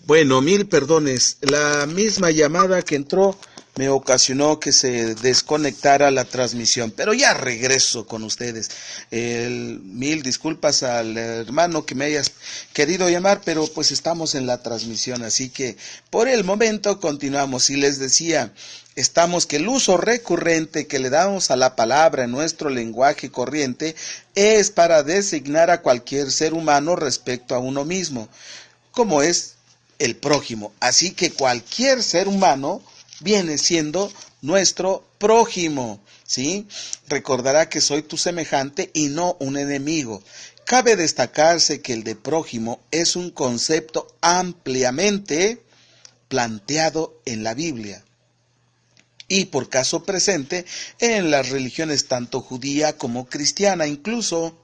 Bueno, mil perdones. La misma llamada que entró me ocasionó que se desconectara la transmisión, pero ya regreso con ustedes. Mil disculpas al hermano que me hayas querido llamar, pero pues estamos en la transmisión, así que por el momento continuamos. Y les decía, estamos que el uso recurrente que le damos a la palabra en nuestro lenguaje corriente es para designar a cualquier ser humano respecto a uno mismo, como es el prójimo. Así que cualquier ser humano viene siendo nuestro prójimo, ¿sí? Recordará que soy tu semejante y no un enemigo. Cabe destacarse que el de prójimo es un concepto ampliamente planteado en la Biblia y por caso presente en las religiones tanto judía como cristiana. Incluso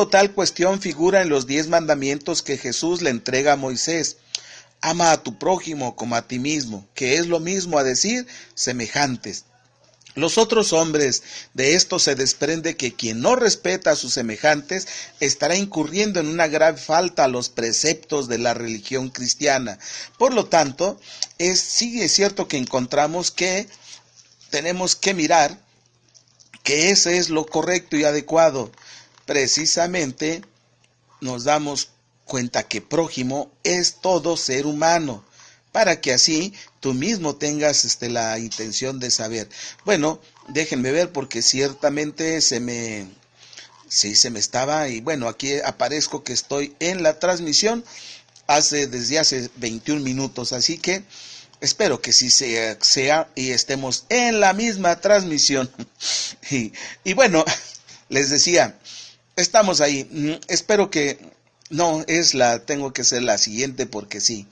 tal cuestión figura en los 10 mandamientos que Jesús le entrega a Moisés. Ama a tu prójimo como a ti mismo, que es lo mismo a decir semejantes. Los otros hombres, de esto se desprende que quien no respeta a sus semejantes estará incurriendo en una grave falta a los preceptos de la religión cristiana. Por lo tanto, sí es cierto que encontramos que tenemos que mirar que ese es lo correcto y adecuado. Precisamente nos damos cuenta que prójimo es todo ser humano, para que así tú mismo tengas la intención de saber. Bueno, déjenme ver porque ciertamente se me estaba, y bueno, aquí aparezco que estoy en la transmisión desde hace 21 minutos, así que espero que sí sea y estemos en la misma transmisión. y bueno, les decía, estamos ahí. Espero que no tengo que ser la siguiente porque sí.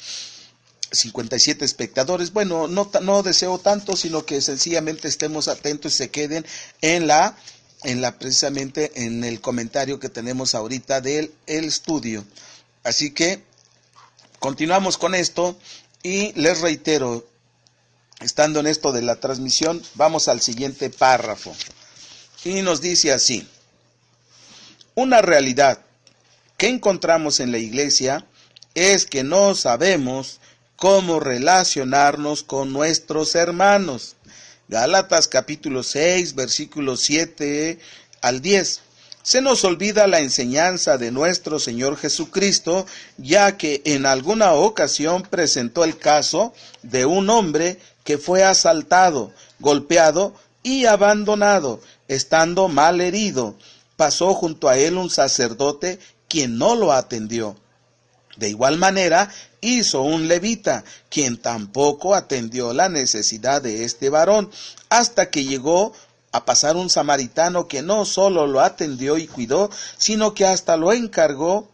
57 espectadores. Bueno, no deseo tanto, sino que sencillamente estemos atentos y se queden precisamente en el comentario que tenemos ahorita del estudio. Así que continuamos con esto y les reitero, estando en esto de la transmisión, vamos al siguiente párrafo. Y nos dice así: una realidad que encontramos en la iglesia es que no sabemos cómo relacionarnos con nuestros hermanos. Gálatas capítulo 6, versículos 7 al 10. Se nos olvida la enseñanza de nuestro Señor Jesucristo, ya que en alguna ocasión presentó el caso de un hombre que fue asaltado, golpeado y abandonado, estando mal herido. Pasó junto a él un sacerdote quien no lo atendió. De igual manera hizo un levita, quien tampoco atendió la necesidad de este varón, hasta que llegó a pasar un samaritano que no solo lo atendió y cuidó, sino que hasta lo encargó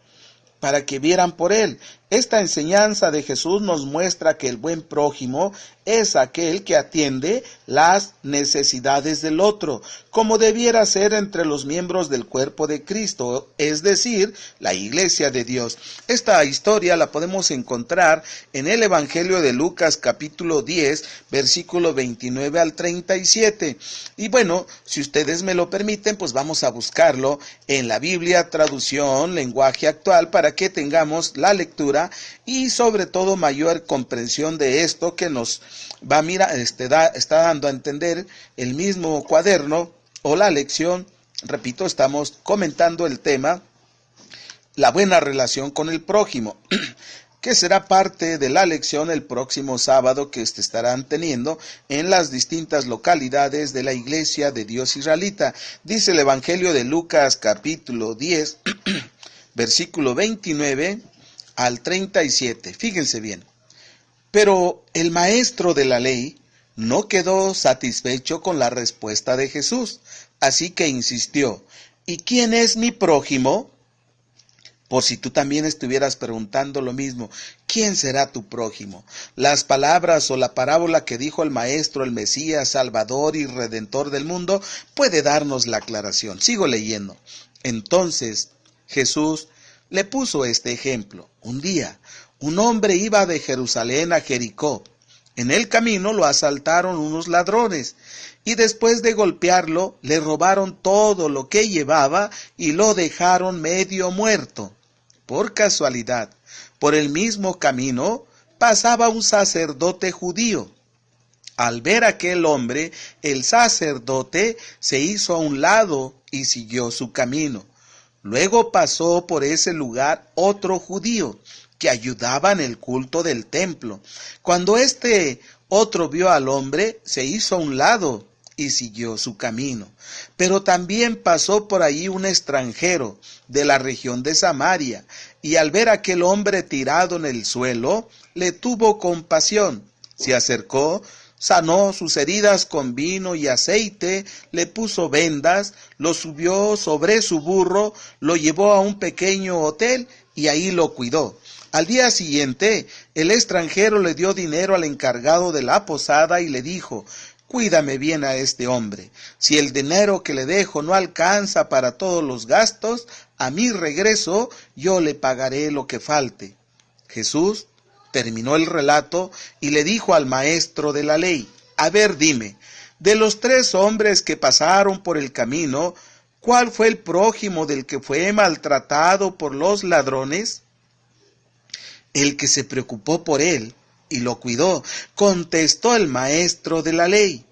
para que vieran por él. Esta enseñanza de Jesús nos muestra que el buen prójimo es aquel que atiende las necesidades del otro, como debiera ser entre los miembros del cuerpo de Cristo, es decir, la iglesia de Dios. Esta historia la podemos encontrar en el Evangelio de Lucas capítulo 10, versículo 29 al 37. Y bueno, si ustedes me lo permiten, pues vamos a buscarlo en la Biblia, traducción, lenguaje actual, para que tengamos la lectura y sobre todo mayor comprensión de esto que nos va está dando a entender el mismo cuaderno o la lección. Repito, estamos comentando el tema, la buena relación con el prójimo, que será parte de la lección el próximo sábado que estarán teniendo en las distintas localidades de la Iglesia de Dios Israelita. Dice el Evangelio de Lucas capítulo 10, versículo 29 al 37. Fíjense bien. Pero el maestro de la ley no quedó satisfecho con la respuesta de Jesús, así que insistió: ¿y quién es mi prójimo? Por si tú también estuvieras preguntando lo mismo, ¿quién será tu prójimo? Las palabras o la parábola que dijo el Maestro, el Mesías, Salvador y Redentor del mundo, puede darnos la aclaración. Sigo leyendo. Entonces Jesús le puso este ejemplo. Un día, un hombre iba de Jerusalén a Jericó En el camino lo asaltaron unos ladrones, y después de golpearlo, le robaron todo lo que llevaba y lo dejaron medio muerto. Por casualidad, por el mismo camino, pasaba un sacerdote judío. Al ver a aquel hombre, el sacerdote se hizo a un lado y siguió su camino. Luego pasó por ese lugar otro judío que ayudaba en el culto del templo. Cuando este otro vio al hombre, se hizo a un lado y siguió su camino. Pero también pasó por allí un extranjero de la región de Samaria, y al ver a aquel hombre tirado en el suelo, le tuvo compasión. Se acercó, sanó sus heridas con vino y aceite, le puso vendas, lo subió sobre su burro, lo llevó a un pequeño hotel y ahí lo cuidó. Al día siguiente, el extranjero le dio dinero al encargado de la posada y le dijo: cuídame bien a este hombre. Si el dinero que le dejo no alcanza para todos los gastos, a mi regreso yo le pagaré lo que falte. Jesús terminó el relato y le dijo al maestro de la ley: a ver, dime, de los 3 hombres que pasaron por el camino, ¿cuál fue el prójimo del que fue maltratado por los ladrones? El que se preocupó por él y lo cuidó, contestó el maestro de la ley.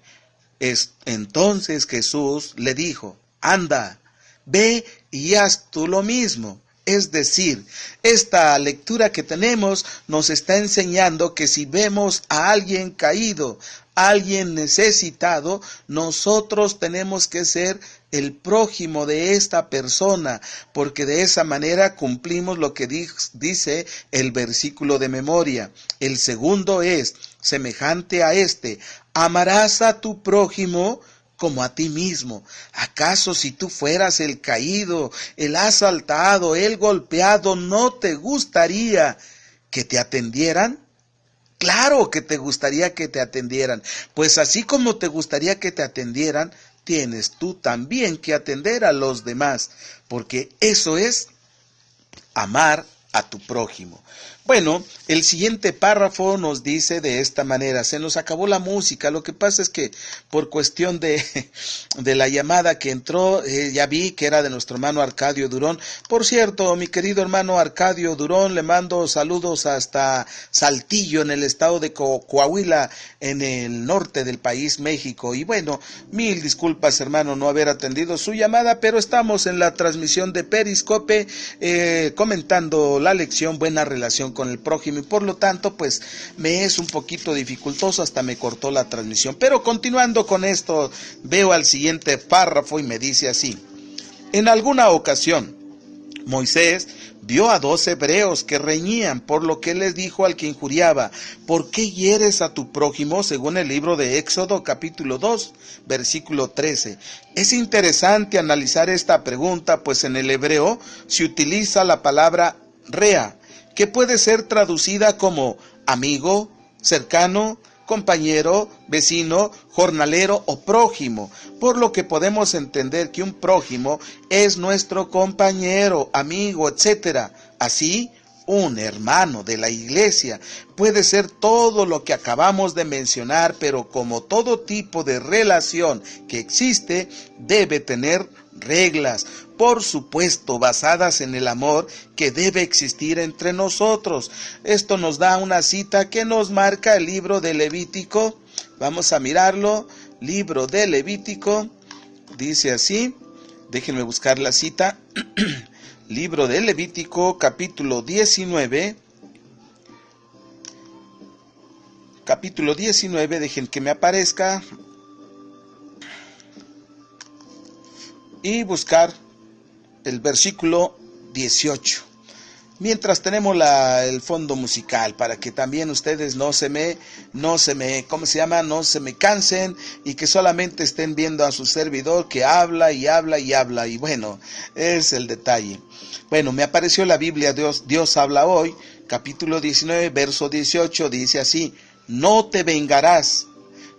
Entonces Jesús le dijo: anda, ve y haz tú lo mismo. Es decir, esta lectura que tenemos nos está enseñando que si vemos a alguien caído, a alguien necesitado, nosotros tenemos que ser el prójimo de esta persona, porque de esa manera cumplimos lo que dice el versículo de memoria. El segundo es semejante a este: amarás a tu prójimo como a ti mismo. ¿Acaso si tú fueras el caído, el asaltado, el golpeado, no te gustaría que te atendieran? Claro que te gustaría que te atendieran, pues así como te gustaría que te atendieran, tienes tú también que atender a los demás, porque eso es amar a tu prójimo. Bueno, el siguiente párrafo nos dice de esta manera: se nos acabó la música, lo que pasa es que por cuestión de la llamada que entró, ya vi que era de nuestro hermano Arcadio Durón. Por cierto, mi querido hermano Arcadio Durón, le mando saludos hasta Saltillo, en el estado de Coahuila, en el norte del país, México. Y bueno, mil disculpas, hermano, no haber atendido su llamada, pero estamos en la transmisión de Periscope, comentando la lección Buena Relación con el Prójimo, y por lo tanto pues me es un poquito dificultoso, hasta me cortó la transmisión. Pero continuando con esto, veo al siguiente párrafo y me dice así: en alguna ocasión Moisés vio a 2 hebreos que reñían, por lo que les dijo al que injuriaba: ¿por qué hieres a tu prójimo? Según el libro de Éxodo capítulo 2 versículo 13. Es interesante analizar esta pregunta, pues en el hebreo se utiliza la palabra rea, que puede ser traducida como amigo, cercano, compañero, vecino, jornalero o prójimo, por lo que podemos entender que un prójimo es nuestro compañero, amigo, etc. Así, un hermano de la iglesia puede ser todo lo que acabamos de mencionar, pero como todo tipo de relación que existe, debe tener reglas, por supuesto basadas en el amor que debe existir entre nosotros. Esto nos da una cita que nos marca el libro de Levítico. Vamos a mirarlo. Libro de Levítico, dice así, déjenme buscar la cita. Libro de Levítico, capítulo 19, dejen que me aparezca, y buscar el versículo 18. Mientras tenemos el fondo musical, para que también ustedes no se me cansen, y que solamente estén viendo a su servidor que habla y habla y habla, y bueno, es el detalle. Bueno, me apareció la Biblia, Dios habla hoy, capítulo 19, verso 18, dice así: no te vengarás,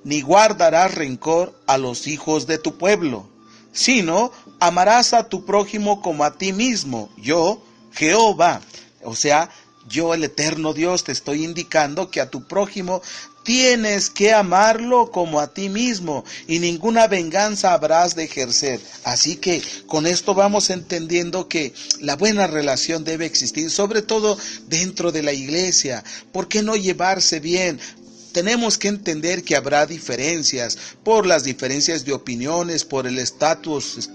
ni guardarás rencor a los hijos de tu pueblo, sino amarás a tu prójimo como a ti mismo, yo, Jehová. O sea, yo, el eterno Dios, te estoy indicando que a tu prójimo tienes que amarlo como a ti mismo, y ninguna venganza habrás de ejercer. Así que con esto vamos entendiendo que la buena relación debe existir, sobre todo dentro de la iglesia. ¿Por qué no llevarse bien? Tenemos que entender que habrá diferencias, por las diferencias de opiniones, por el estatus,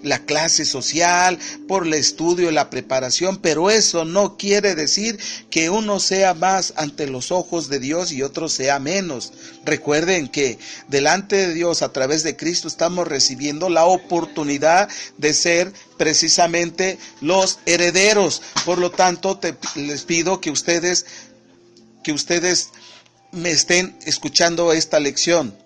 la clase social, por el estudio, la preparación, pero eso no quiere decir que uno sea más ante los ojos de Dios y otro sea menos. Recuerden que delante de Dios, a través de Cristo, estamos recibiendo la oportunidad de ser precisamente los herederos. Por lo tanto, les pido que ustedes me estén escuchando esta lección.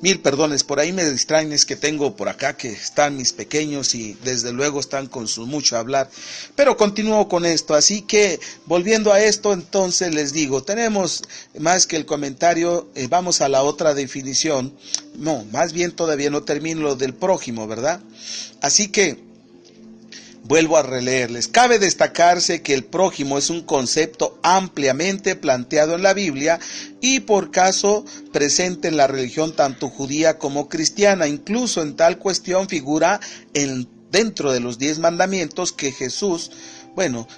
Mil perdones, por ahí me distraen, es que tengo por acá que están mis pequeños y desde luego están con su mucho hablar. Pero continúo con esto, así que volviendo a esto, entonces les digo, tenemos más que el comentario, vamos a la otra definición. No, más bien todavía no termino lo del prójimo, ¿verdad? Así que vuelvo a releerles. Cabe destacarse que el prójimo es un concepto ampliamente planteado en la Biblia y por caso presente en la religión tanto judía como cristiana. Incluso en tal cuestión figura dentro de los 10 mandamientos que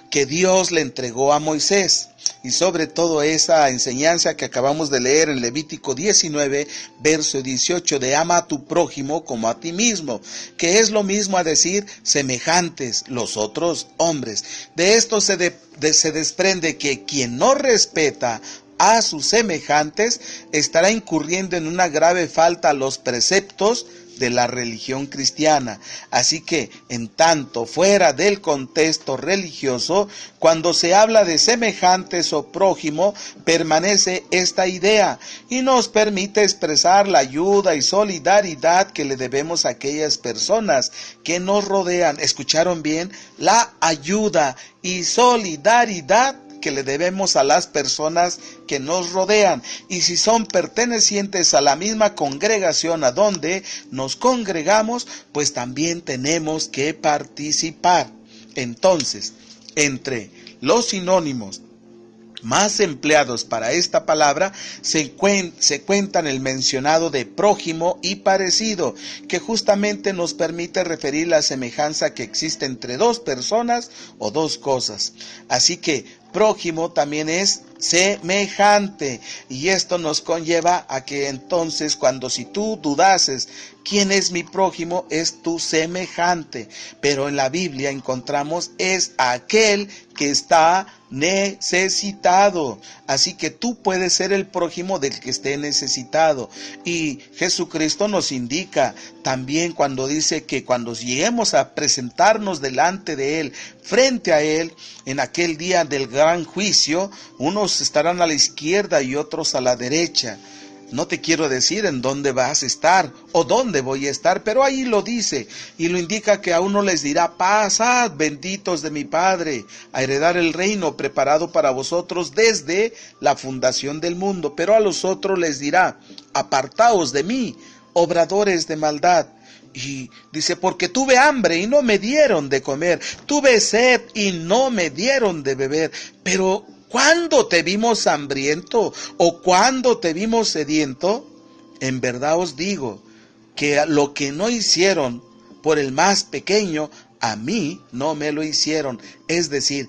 que Dios le entregó a Moisés. Y sobre todo esa enseñanza que acabamos de leer en Levítico 19, verso 18, de ama a tu prójimo como a ti mismo, que es lo mismo a decir semejantes los otros hombres. De esto se desprende que quien no respeta a sus semejantes estará incurriendo en una grave falta a los preceptos de la religión cristiana. Así que, en tanto fuera del contexto religioso, cuando se habla de semejantes o prójimo, permanece esta idea y nos permite expresar la ayuda y solidaridad que le debemos a aquellas personas que nos rodean. ¿Escucharon bien? La ayuda y solidaridad que le debemos a las personas que nos rodean, y si son pertenecientes a la misma congregación a donde nos congregamos, pues también tenemos que participar. Entonces, entre los sinónimos más empleados para esta palabra se cuentan el mencionado de prójimo y parecido, que justamente nos permite referir la semejanza que existe entre dos personas o dos cosas. Así que prójimo también es semejante, y esto nos conlleva a que entonces si tú dudases quién es mi prójimo, es tu semejante, pero en la Biblia encontramos es aquel que está necesitado. Así que tú puedes ser el prójimo del que esté necesitado, y Jesucristo nos indica también cuando dice que cuando lleguemos a presentarnos delante de Él, frente a Él, en aquel día del gran juicio, unos estarán a la izquierda y otros a la derecha. No te quiero decir en dónde vas a estar o dónde voy a estar, pero ahí lo dice y lo indica que a uno les dirá: pasad, benditos de mi Padre, a heredar el reino preparado para vosotros desde la fundación del mundo. Pero a los otros les dirá: apartaos de mí, obradores de maldad. Y dice: porque tuve hambre y no me dieron de comer, tuve sed y no me dieron de beber. Pero ¿cuándo te vimos hambriento o cuándo te vimos sediento? En verdad os digo que lo que no hicieron por el más pequeño, a mí no me lo hicieron. Es decir,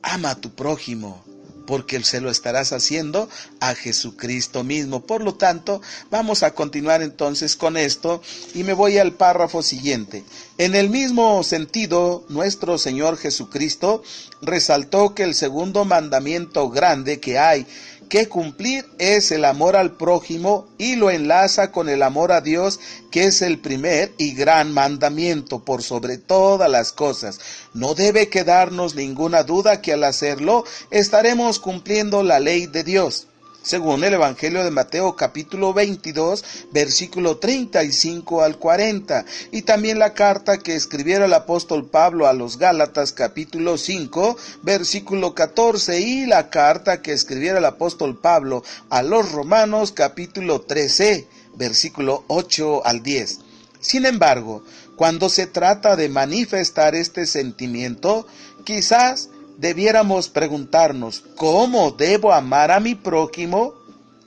ama a tu prójimo, porque se lo estarás haciendo a Jesucristo mismo. Por lo tanto, vamos a continuar entonces con esto y me voy al párrafo siguiente. En el mismo sentido, nuestro Señor Jesucristo resaltó que el segundo mandamiento grande que hay que cumplir es el amor al prójimo, y lo enlaza con el amor a Dios, que es el primer y gran mandamiento por sobre todas las cosas. No debe quedarnos ninguna duda que al hacerlo estaremos cumpliendo la ley de Dios, según el Evangelio de Mateo capítulo 22, versículo 35 al 40, y también la carta que escribiera el apóstol Pablo a los Gálatas capítulo 5, versículo 14, y la carta que escribiera el apóstol Pablo a los Romanos capítulo 13, versículo 8 al 10. Sin embargo, cuando se trata de manifestar este sentimiento, quizás debiéramos preguntarnos, ¿cómo debo amar a mi prójimo?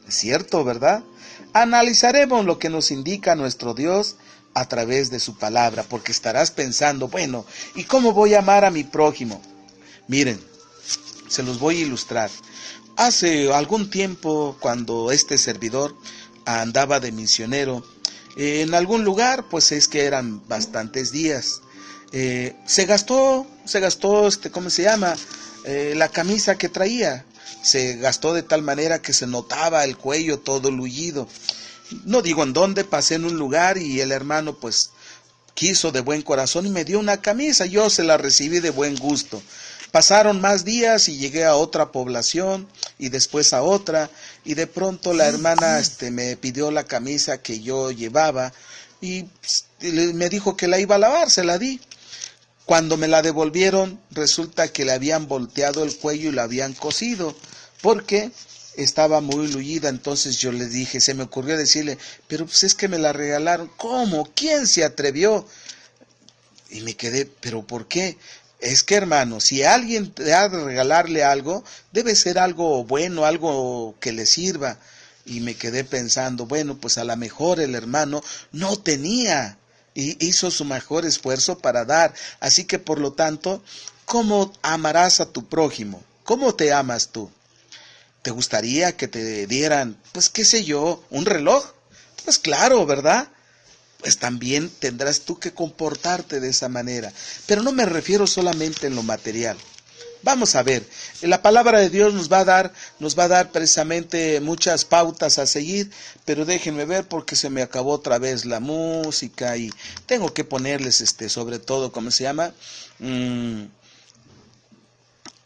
Es cierto, ¿verdad? Analizaremos lo que nos indica nuestro Dios a través de su palabra, porque estarás pensando, bueno, ¿y cómo voy a amar a mi prójimo? Miren, se los voy a ilustrar. Hace algún tiempo, cuando este servidor andaba de misionero en algún lugar, pues es que eran bastantes días, se gastó, ¿cómo se llama? La camisa que traía. Se gastó de tal manera que se notaba el cuello todo lullido. No digo en dónde, pasé en un lugar y el hermano pues quiso de buen corazón y me dio una camisa. Yo se la recibí de buen gusto. Pasaron más días y llegué a otra población y después a otra, y de pronto la hermana me pidió la camisa que yo llevaba y me dijo que la iba a lavar, se la di. Cuando me la devolvieron, resulta que le habían volteado el cuello y la habían cosido, porque estaba muy lullida. Entonces yo le dije, se me ocurrió decirle, pero pues es que me la regalaron. ¿Cómo? ¿Quién se atrevió? Y me quedé, ¿pero por qué? Es que, hermano, si alguien te ha de regalarle algo, debe ser algo bueno, algo que le sirva. Y me quedé pensando, bueno, pues a lo mejor el hermano no tenía y hizo su mejor esfuerzo para dar. Así que, por lo tanto, ¿cómo amarás a tu prójimo? ¿Cómo te amas tú? ¿Te gustaría que te dieran, pues qué sé yo, un reloj? Pues claro, ¿verdad? Pues también tendrás tú que comportarte de esa manera. Pero no me refiero solamente en lo material. Vamos a ver, la palabra de Dios nos va a dar precisamente muchas pautas a seguir, pero déjenme ver porque se me acabó otra vez la música y tengo que ponerles sobre todo, ¿cómo se llama?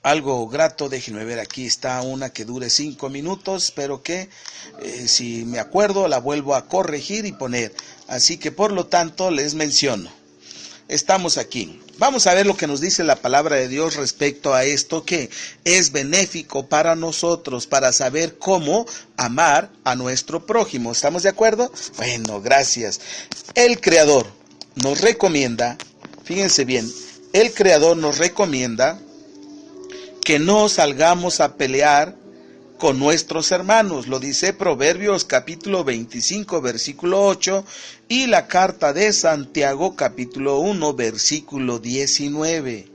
Algo grato. Déjenme ver, aquí está una que dure 5 minutos, pero que si me acuerdo la vuelvo a corregir y poner. Así que por lo tanto les menciono. Estamos aquí. Vamos a ver lo que nos dice la palabra de Dios respecto a esto que es benéfico para nosotros, para saber cómo amar a nuestro prójimo. ¿Estamos de acuerdo? Bueno, gracias. El Creador nos recomienda, fíjense bien, el Creador nos recomienda que no salgamos a pelear con nuestros hermanos. Lo dice Proverbios capítulo 25 versículo 8 y la carta de Santiago capítulo 1 versículo 19.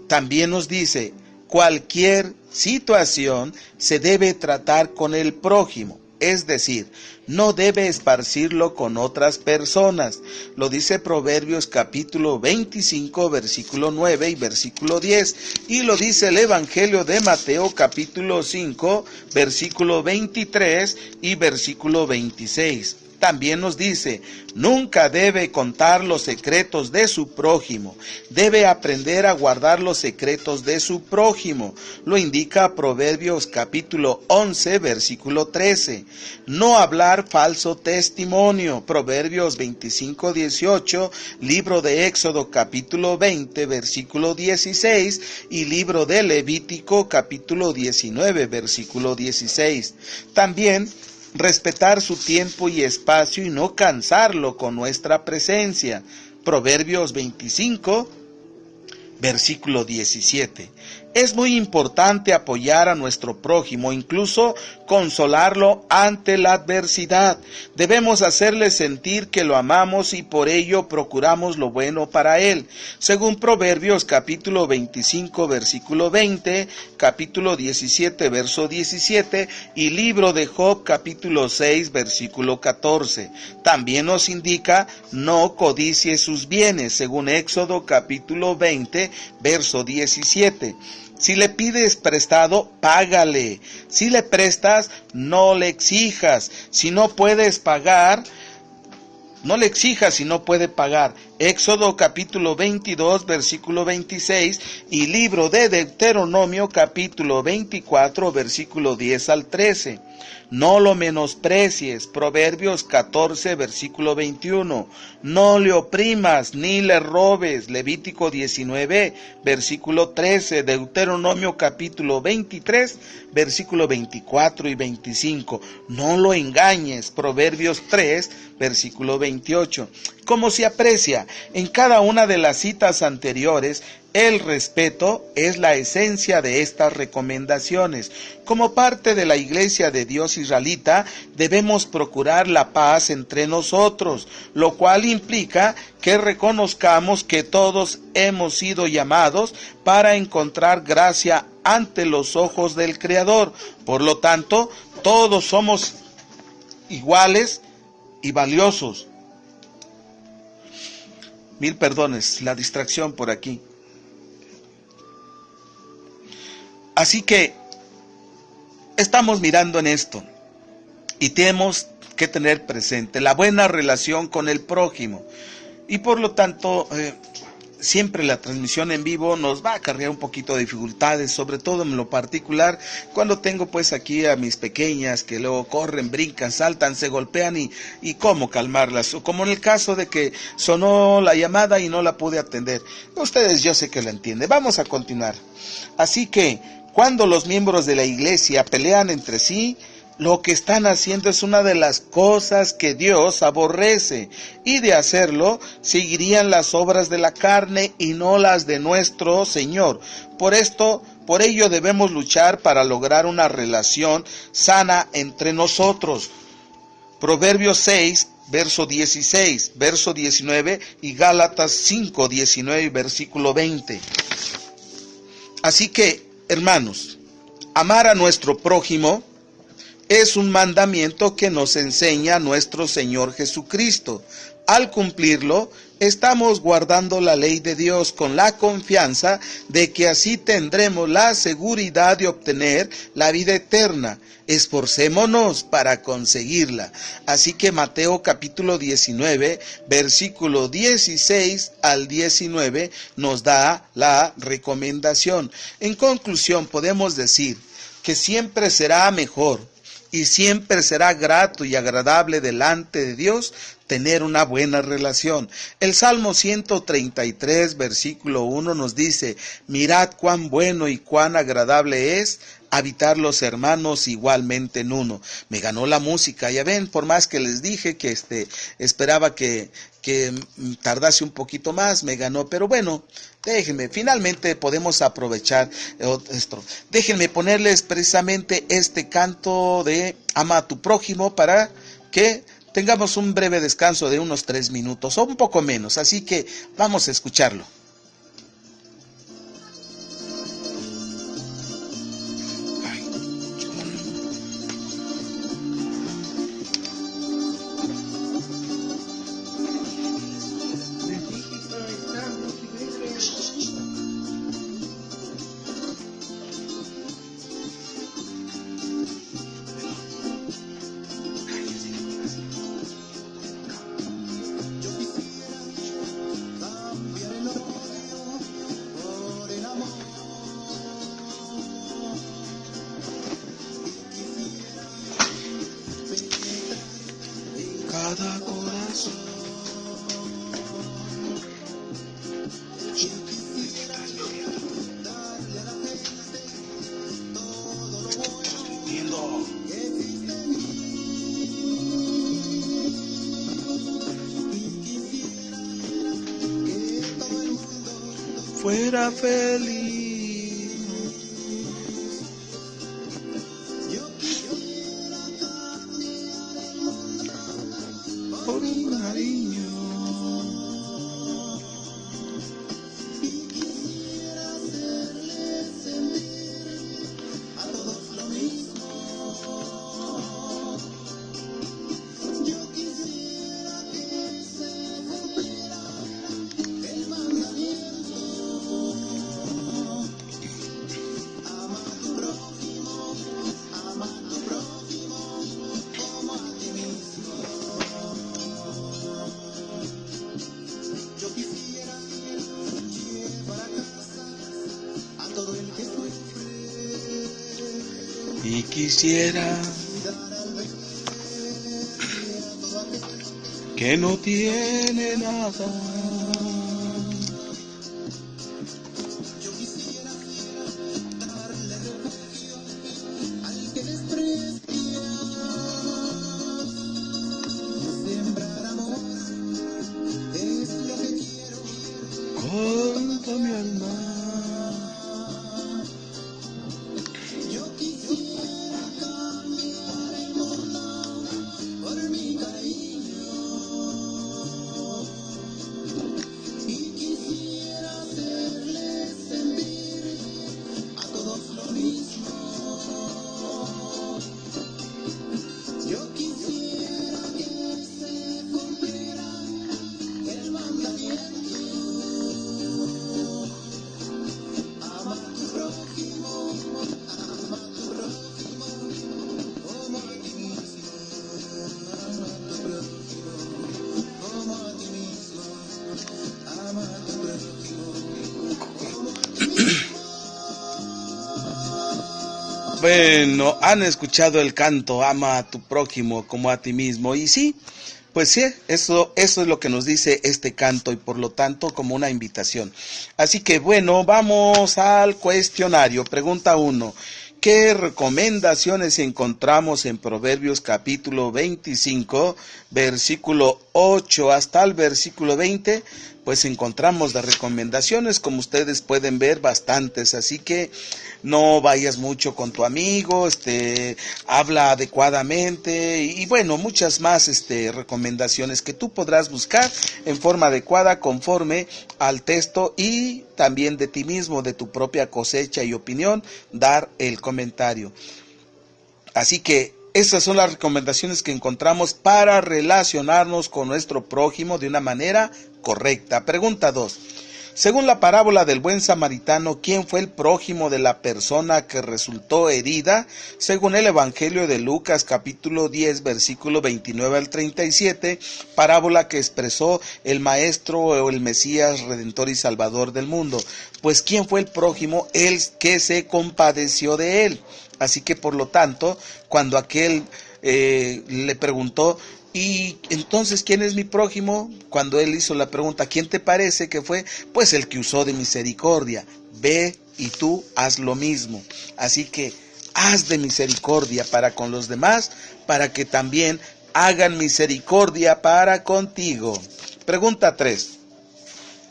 También nos dice, cualquier situación se debe tratar con el prójimo, es decir, no debe esparcirlo con otras personas. Lo dice Proverbios capítulo 25, versículo 9 y versículo 10. Y lo dice el Evangelio de Mateo capítulo 5, versículo 23 y versículo 26. También nos dice, nunca debe contar los secretos de su prójimo, debe aprender a guardar los secretos de su prójimo. Lo indica Proverbios capítulo 11, versículo 13. No hablar falso testimonio, Proverbios 25, 18, libro de Éxodo capítulo 20, versículo 16 y libro de Levítico capítulo 19, versículo 16. También respetar su tiempo y espacio y no cansarlo con nuestra presencia. Proverbios 25, versículo 17. Es muy importante apoyar a nuestro prójimo, incluso consolarlo ante la adversidad. Debemos hacerle sentir que lo amamos y por ello procuramos lo bueno para él. Según Proverbios capítulo 25, versículo 20, capítulo 17, verso 17 y libro de Job capítulo 6, versículo 14. También nos indica, no codicie sus bienes, según Éxodo capítulo 20, verso 17. Si le pides prestado, págale. Si le prestas, no le exijas. Si no puedes pagar, no le exijas si no puede pagar. Éxodo capítulo 22, versículo 26 y libro de Deuteronomio capítulo 24, versículo 10 al 13. No lo menosprecies, Proverbios 14, versículo 21. No le oprimas ni le robes, Levítico 19, versículo 13. Deuteronomio capítulo 23, versículo 24 y 25. No lo engañes, Proverbios 3, versículo 28. Como se aprecia en cada una de las citas anteriores, el respeto es la esencia de estas recomendaciones. Como parte de la Iglesia de Dios israelita, debemos procurar la paz entre nosotros, lo cual implica que reconozcamos que todos hemos sido llamados para encontrar gracia ante los ojos del Creador. Por lo tanto, todos somos iguales y valiosos. Mil perdones, la distracción por aquí. Así que estamos mirando en esto y tenemos que tener presente la buena relación con el prójimo. Y por lo tanto, siempre la transmisión en vivo nos va a acarrear un poquito de dificultades, sobre todo en lo particular, cuando tengo pues aquí a mis pequeñas que luego corren, brincan, saltan, se golpean y cómo calmarlas. O como en el caso de que sonó la llamada y no la pude atender. Ustedes yo sé que la entienden. Vamos a continuar. Así que, cuando los miembros de la iglesia pelean entre sí, lo que están haciendo es una de las cosas que Dios aborrece, y de hacerlo seguirían las obras de la carne y no las de nuestro Señor. Por ello debemos luchar para lograr una relación sana entre nosotros. Proverbios 6, verso 16, verso 19 y Gálatas 5, 19 y versículo 20. Así que, hermanos, amar a nuestro prójimo es un mandamiento que nos enseña nuestro Señor Jesucristo. Al cumplirlo, estamos guardando la ley de Dios con la confianza de que así tendremos la seguridad de obtener la vida eterna. Esforcémonos para conseguirla. Así que Mateo capítulo 19, versículo 16 al 19 nos da la recomendación. En conclusión, podemos decir que siempre será mejor y siempre será grato y agradable delante de Dios tener una buena relación. El Salmo 133, versículo 1 nos dice: mirad cuán bueno y cuán agradable es habitar los hermanos igualmente en uno. Me ganó la música, ya ven, por más que les dije que esperaba que tardase un poquito más, me ganó, pero bueno, déjenme, finalmente podemos aprovechar esto. Déjenme ponerles precisamente este canto de Ama a tu prójimo para que tengamos un breve descanso de unos 3 minutos o un poco menos, así que vamos a escucharlo. Cada corazón fuera feliz. Por un cariño. Y quisiera que no tiene nada. Bueno, han escuchado el canto, ama a tu prójimo como a ti mismo. Y sí, pues sí, eso es lo que nos dice este canto y por lo tanto como una invitación. Así que bueno, vamos al cuestionario. Pregunta 1. ¿Qué recomendaciones encontramos en Proverbios capítulo 25, versículo 8 hasta el versículo 20? Pues encontramos de recomendaciones, como ustedes pueden ver, bastantes. Así que no vayas mucho con tu amigo, habla adecuadamente y bueno, muchas más recomendaciones que tú podrás buscar en forma adecuada conforme al texto y también de ti mismo, de tu propia cosecha y opinión, dar el comentario. Así que esas son las recomendaciones que encontramos para relacionarnos con nuestro prójimo de una manera correcta. Pregunta 2. Según la parábola del buen samaritano, ¿quién fue el prójimo de la persona que resultó herida? Según el Evangelio de Lucas, capítulo 10, versículo 29 al 37, parábola que expresó el Maestro o el Mesías, Redentor y Salvador del mundo. Pues, ¿quién fue el prójimo? El que se compadeció de él. Así que, por lo tanto, cuando aquel le preguntó, ¿y entonces quién es mi prójimo? Cuando él hizo la pregunta, ¿quién te parece que fue? Pues el que usó de misericordia. Ve y tú haz lo mismo. Así que haz de misericordia para con los demás, para que también hagan misericordia para contigo. Pregunta 3.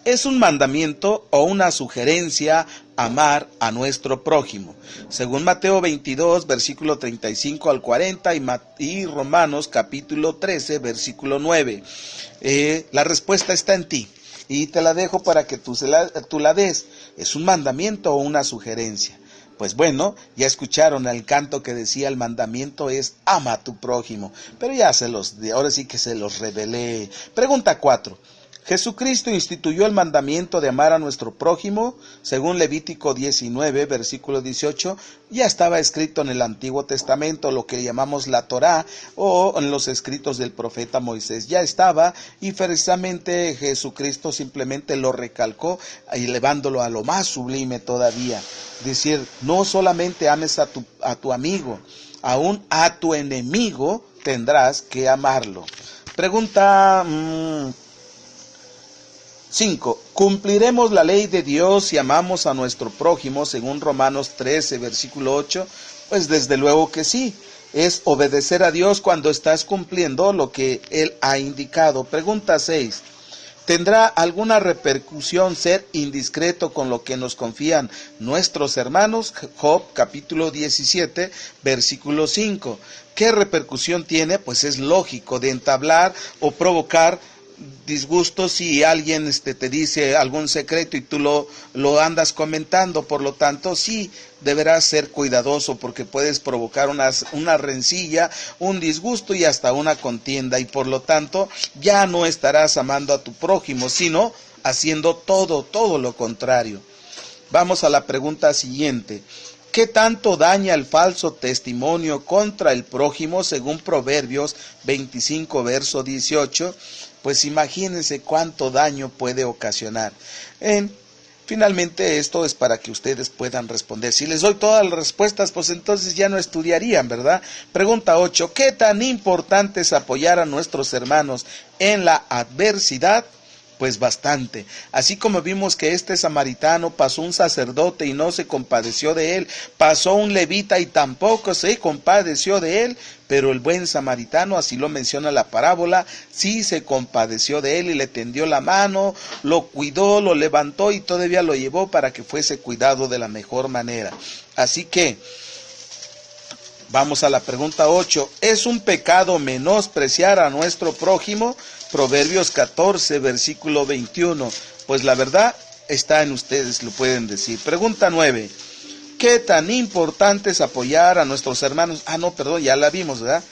¿Es un mandamiento o una sugerencia amar a nuestro prójimo? Según Mateo 22, versículo 35 al 40 y Romanos capítulo 13, versículo 9. La respuesta está en ti y te la dejo para que tú la des. ¿Es un mandamiento o una sugerencia? Pues bueno, ya escucharon el canto que decía el mandamiento es ama a tu prójimo, pero ahora sí que se los revelé. Pregunta 4. ¿Jesucristo instituyó el mandamiento de amar a nuestro prójimo? Según Levítico 19, versículo 18, ya estaba escrito en el Antiguo Testamento, lo que llamamos la Torá, o en los escritos del profeta Moisés. Ya estaba, y precisamente Jesucristo simplemente lo recalcó, elevándolo a lo más sublime todavía. Decir, no solamente ames a tu amigo, aún a tu enemigo tendrás que amarlo. Pregunta 5. ¿Cumpliremos la ley de Dios si amamos a nuestro prójimo según Romanos 13, versículo 8? Pues desde luego que sí. Es obedecer a Dios cuando estás cumpliendo lo que Él ha indicado. Pregunta 6. ¿Tendrá alguna repercusión ser indiscreto con lo que nos confían nuestros hermanos? Job capítulo 17, versículo 5. ¿Qué repercusión tiene? Pues es lógico de entablar o provocar disgusto si alguien te dice algún secreto y tú lo andas comentando. Por lo tanto, sí deberás ser cuidadoso porque puedes provocar una rencilla, un disgusto y hasta una contienda, y por lo tanto ya no estarás amando a tu prójimo, sino haciendo todo lo contrario. Vamos a la pregunta siguiente. ¿Qué tanto daña el falso testimonio contra el prójimo según Proverbios 25, verso 18? Pues imagínense cuánto daño puede ocasionar. Finalmente esto es para que ustedes puedan responder. Si les doy todas las respuestas, pues entonces ya no estudiarían, ¿verdad? Pregunta 8. ¿Qué tan importante es apoyar a nuestros hermanos en la adversidad? Pues bastante. Así como vimos que este samaritano pasó un sacerdote y no se compadeció de él, pasó un levita y tampoco se compadeció de él, pero el buen samaritano, así lo menciona la parábola, sí se compadeció de él y le tendió la mano, lo cuidó, lo levantó y todavía lo llevó para que fuese cuidado de la mejor manera. Así que vamos a la pregunta 8. ¿Es un pecado menospreciar a nuestro prójimo? Proverbios 14, versículo 21. Pues la verdad está en ustedes, lo pueden decir. Pregunta 9. ¿Qué tan importante es apoyar a nuestros hermanos? Ya la vimos, ¿verdad?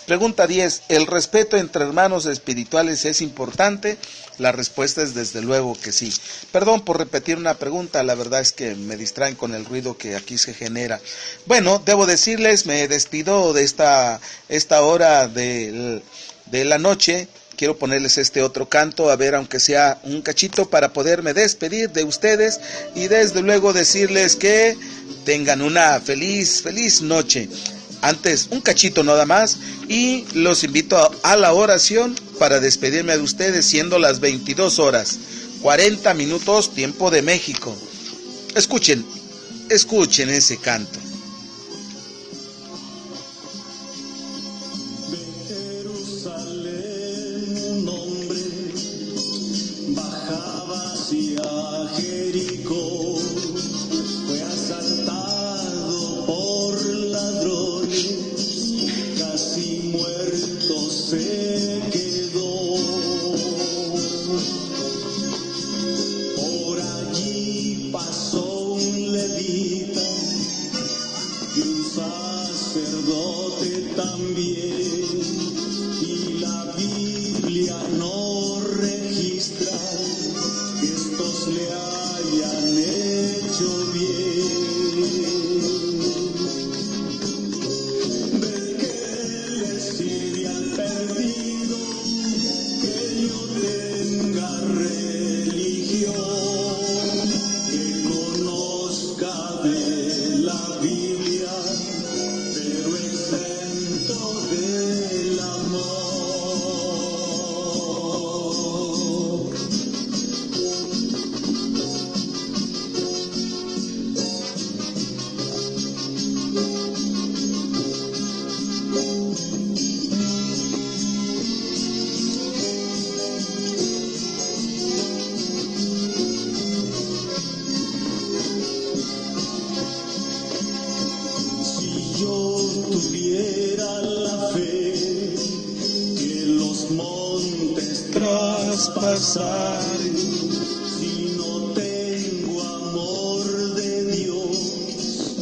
Pregunta 10. ¿El respeto entre hermanos espirituales es importante? La respuesta es desde luego que sí. Perdón por repetir una pregunta, la verdad es que me distraen con el ruido que aquí se genera. Bueno, debo decirles, me despido de esta hora de la noche, quiero ponerles este otro canto, a ver, aunque sea un cachito, para poderme despedir de ustedes y desde luego decirles que tengan una feliz noche. Antes, un cachito nada más, y los invito a la oración para despedirme de ustedes, siendo las 22 horas, 40 minutos, tiempo de México. Escuchen ese canto. Traspasar, si no tengo amor de Dios,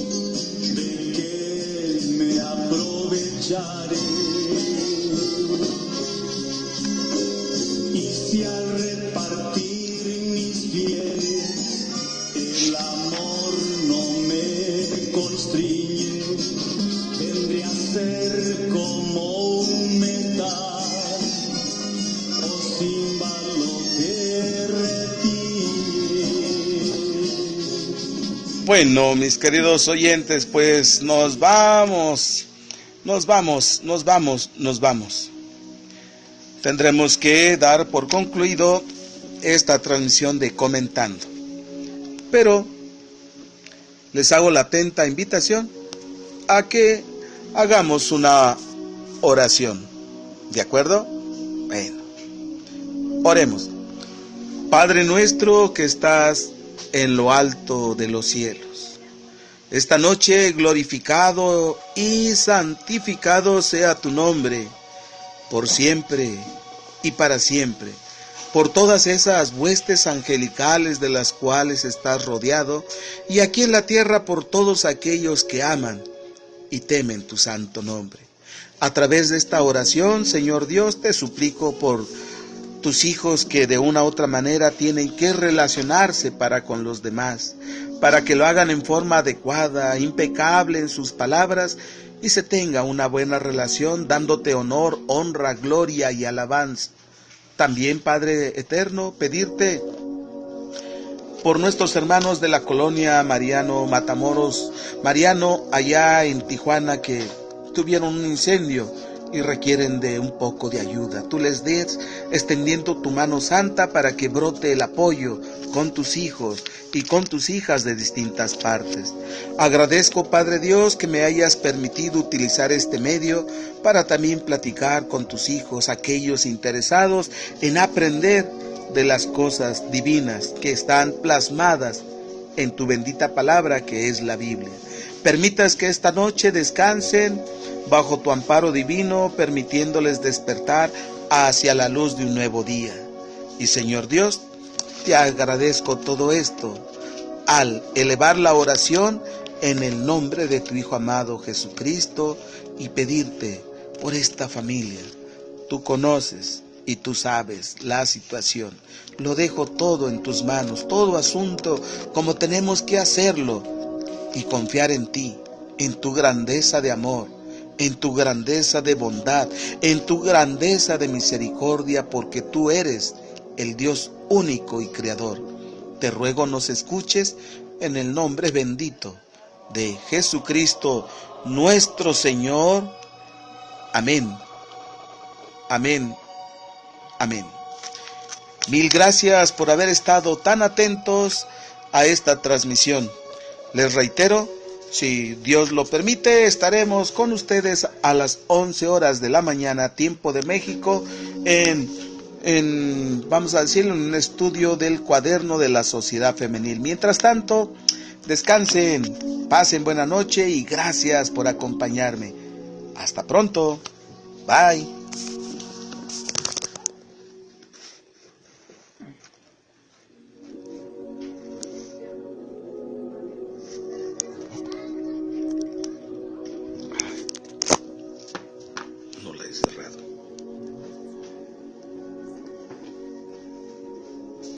¿de qué me aprovecharé? Y si al repartir mis bienes el amor no me constriñe, vendría a ser como un metal Bueno, mis queridos oyentes, pues nos vamos. Tendremos que dar por concluido esta transmisión de Comentando. Pero les hago la atenta invitación a que hagamos una oración. ¿De acuerdo? Bueno, oremos. Padre nuestro que estás en lo alto de los cielos, esta noche glorificado y santificado sea tu nombre, por siempre y para siempre, por todas esas huestes angelicales de las cuales estás rodeado, y aquí en la tierra por todos aquellos que aman y temen tu santo nombre. A través de esta oración, Señor Dios, te suplico por tus hijos que de una u otra manera tienen que relacionarse para con los demás, para que lo hagan en forma adecuada, impecable en sus palabras y se tenga una buena relación, dándote honor, honra, gloria y alabanza. También, Padre eterno, pedirte por nuestros hermanos de la colonia Mariano Matamoros, Mariano allá en Tijuana, que tuvieron un incendio y requieren de un poco de ayuda. Tú les des extendiendo tu mano santa para que brote el apoyo con tus hijos y con tus hijas de distintas partes. Agradezco, Padre Dios, que me hayas permitido utilizar este medio para también platicar con tus hijos, aquellos interesados en aprender de las cosas divinas que están plasmadas en tu bendita palabra que es la Biblia. Permitas que esta noche descansen bajo tu amparo divino, permitiéndoles despertar hacia la luz de un nuevo día. Y Señor Dios, te agradezco todo esto al elevar la oración en el nombre de tu Hijo amado Jesucristo y pedirte por esta familia. Tú conoces y tú sabes la situación. Lo dejo todo en tus manos, todo asunto como tenemos que hacerlo y confiar en ti, en tu grandeza de amor, en tu grandeza de bondad, en tu grandeza de misericordia, porque tú eres el Dios único y creador. Te ruego nos escuches en el nombre bendito de Jesucristo, nuestro Señor. Amén. Amén. Amén. Mil gracias por haber estado tan atentos a esta transmisión. Les reitero, si Dios lo permite, estaremos con ustedes a las 11 horas de la mañana, tiempo de México, vamos a decirlo, en un estudio del cuaderno de la Sociedad Femenil. Mientras tanto, descansen, pasen buena noche y gracias por acompañarme. Hasta pronto. Bye.